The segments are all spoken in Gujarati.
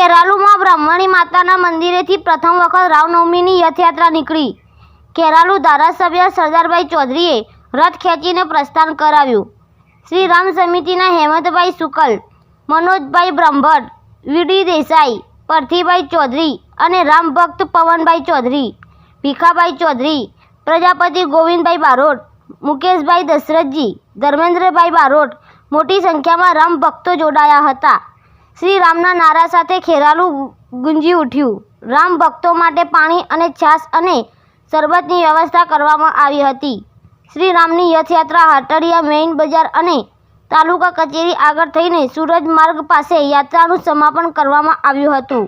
ખેરાલુમાં બ્રાહ્મણી માતાના મંદિરેથી પ્રથમ વખત રામનવમીની રથયાત્રા નીકળી। ખેરાલુ ધારાસભ્ય સરદારભાઈ ચૌધરીએ રથ ખેંચીને પ્રસ્થાન કરાવ્યું। શ્રી રામ સમિતિના હેમંતભાઈ શુકલ, મનોજભાઈ બ્રહ્મભટ્ટ, વીડી દેસાઈ, પરથીભાઈ ચૌધરી અને રામ ભક્ત પવનભાઈ ચૌધરી, ભીખાભાઈ ચૌધરી, પ્રજાપતિ ગોવિંદભાઈ બારોટ, મુકેશભાઈ દશરથજી, ધર્મેન્દ્રભાઈ બારોટ મોટી સંખ્યામાં રામ ભક્તો જોડાયા હતા। શ્રી રામના નારા સાથે ખેરાલુ ગુંજી ઉઠ્યું। રામ ભક્તો માટે પાણી અને છાશ અને શરબતની વ્યવસ્થા કરવામાં આવી હતી। શ્રી રામની રથયાત્રા હાટડિયા મેઇન બજાર અને તાલુકા કચેરી આગળ થઈને સૂરજ માર્ગ પાસે યાત્રાનું સમાપન કરવામાં આવ્યું હતું।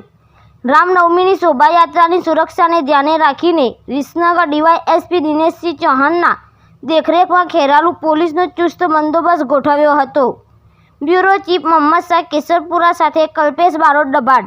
રામનવમીની શોભાયાત્રાની સુરક્ષાને ધ્યાને રાખીને વિસનગર ડીવાયએસપી દિનેશસિંહ ચૌહાણના દેખરેખમાં ખેરાલુ પોલીસનો ચુસ્ત બંદોબસ્ત ગોઠવ્યો હતો। બ્યુરો ચીફ મોહમ્મદ શાહ કેસરપુરા સાથે કલ્પેશ બારોટ, ડબાડ।